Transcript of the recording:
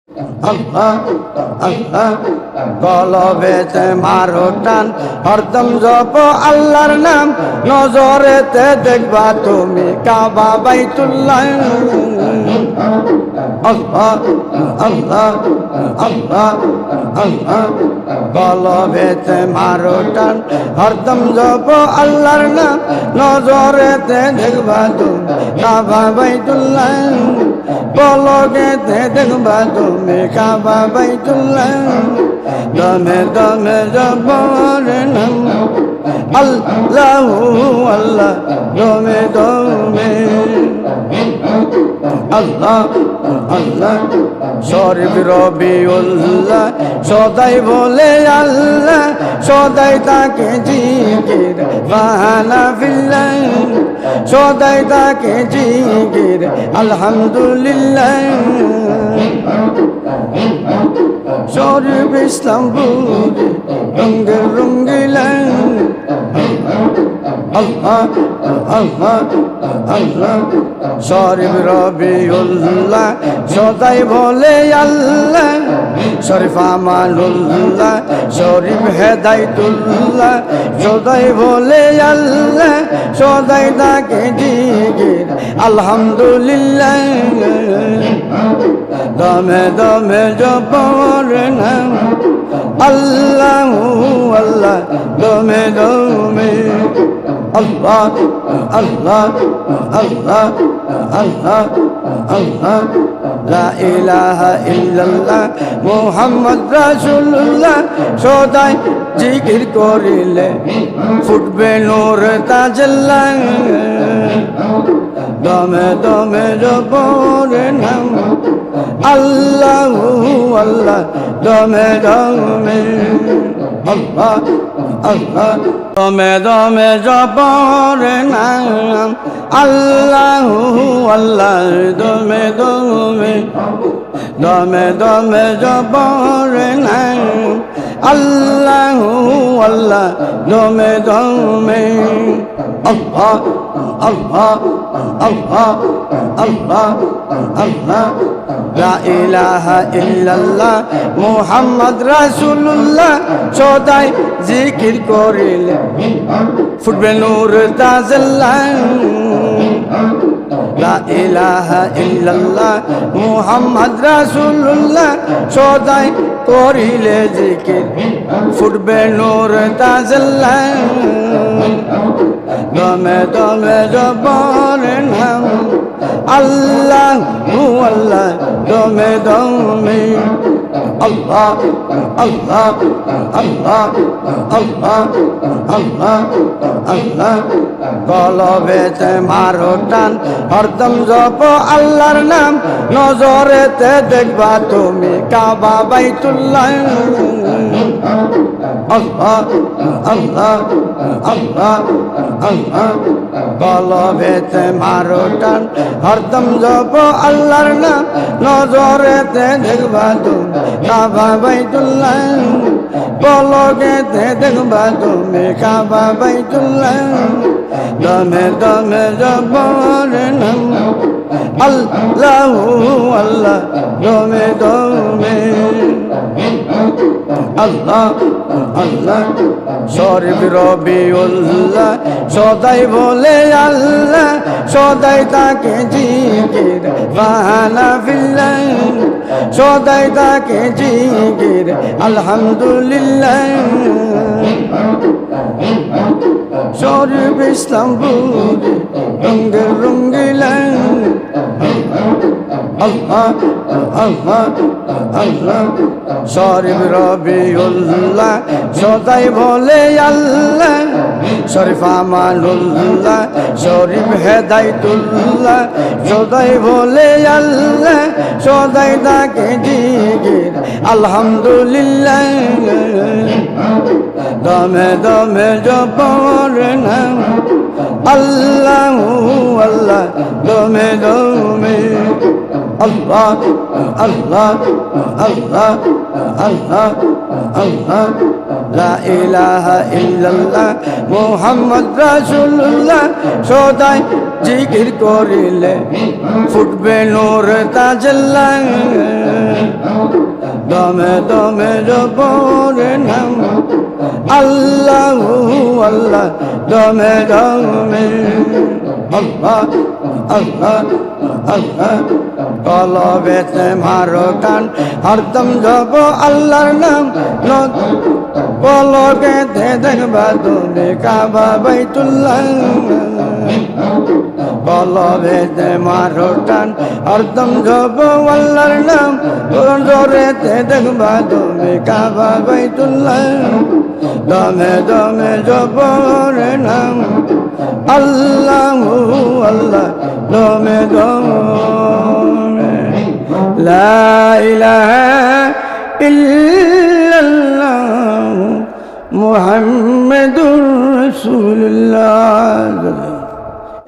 আল্লাহ আল্লাহ কলবেতে মারো টান হরদম জপ আল্লাহর নাম নজরেতে দেখবা তুমি কাবা বাইতুল্লাহ আল্লাহ আল্লাহ আল্লাহ আল্লাহ কলবেতে মারো টান হরদম জপ আল্লাহর নাম নজরেতে দেখবা তুমি কাবা বাইতুল্লাহ পলকেতে দেখবা তুমি কাবা বাইতুল্লাহ দমে দমে জপর নাম আল্লাহু আল্লাহ দমে দমে আল্লাহ আল্লাহ শরীফ রবিউল্লাহ সদাই বলে আল্লাহ সদাই তাকে জিকির বাহানা ফিল্লাহ সদাই তাকে জিকির আলহামদুলিল্লাহ শরীফ ইসলামপুরে রঙ্গে রঙ্গিলা আল্লাহ আল্লাহ আল্লাহ শরীফ রবিউল্লাহ সদাই বলে আল্লাহ শরীফ আমানুল্লাহ শরীফ হেদায়েতুল্লাহ সদাই বলে আল্লাহ সদাই তাকে জিকির আলহামদুলিল্লাহ দমে দমে জপর নাম আল্লাহু আল্লাহ দমে দমে আল্লাহ আল্লাহ আল্লাহ আল্লাহ আল্লাহ লা ইলাহা ইল্লাল্লাহ মুহাম্মদ রাসূলুল্লাহ সদাই জিকির করিলে ফুটবে নূর তাজাল্লাহ দমে দমে জপর নাম আল্লাহু আল্লাহ দমে দমে আল্লাহ আল্লাহ দমে দমে জপর নাম আল্লাহু আল্লাহ দমে দমে দমে দমে জপর নাম আল্লাহু আল্লাহ দমে দমে আল্লাহ আল্লাহ আল্লাহ আল্লাহ আল্লাহ লা ইলাহা ইল্লাল্লাহ মুহাম্মদ রাসূলুল্লাহ সদাই জিকির করিলে ফুটবে নূর তাজাল্লাহ লা ইলাহা ইল্লাল্লাহ মুহাম্মদ রাসূলুল্লাহ সদাই করিলে জিকির ফুটবে নূর তাজাল্লাহ দমে দমে জপর নাম আল্লাহু আল্লাহ দমে দমে আল্লাহ আল্লাহ আল্লাহ আল্লাহ আল্লাহ আল্লাহ কলবেতে মারো টান হরদম জপ আল্লাহর নাম নজরেতে দেখবা তুমি কাবা বাইতুল্লাহ আল্লাহ আল্লাহ আল্লাহ আল্লাহ কলবেতে মারো টান হরদম জপ আল্লাহর নাম নজরেতে দেখবা তুমি কাবা বাইতুল্লাহ পলকেতে দেখবা তুমি কাবা বাইতুল্লাহ দমে দমে জপর নাম আল্লাহু আল্লাহ দমে দমে আল্লাহ আল্লাহ শরীফ রবিউল্লাহ সদাই বলে আল্লাহ সদাই তাকে জিকির বাহানা ফিল্লাহ সদাই তাকে জিকির আলহামদুলিল্লাহ শরীফ ইসলামপুরে রঙ্গে রঙ্গিলা আল্লাহ আল্লাহ আল্লাহ শরীফ রবিউল্লাহ সদাই বলে আল্লাহ শরীফ আমানুল্লাহ শরীফ হেদায়েতুল্লাহ সদাই বলে আল্লাহ সদাই তাকে জিকির আলহামদুলিল্লাহ দমে দমে জপর নাম আল্লাহু আল্লাহ দমে দমে আল্লাহ আল্লাহ আল্লাহ আল্লাহ আল্লাহ লা ইলাহা ইল্লাল্লাহ মুহাম্মদ রাসূলুল্লাহ সদাই জিকির করিলে ফুটবে নূর তাজাল্লাহ দমে দমে জপরে নাম আল্লাহ আল্লাহ দমে দমে আল্লাহ আল্লাহ আল্লাহ কলবেতে মারো কান হরদম জপ আল্লাহর নাম পলকেতে দেখবা তুমি কাবা বাইতুল্লাহ কলবেতে মারো টান হরদম জপ আল্লাহর নাম জোরেতে দেখবা তুমি কাবা বাইতুল্লাহ দমে দমে জপরে নাম আল্লাহ আল্লাহ দমে দমে লা ইলাহা ইল্লাল্লাহ মুহাম্মাদুর রাসূলুল্লাহ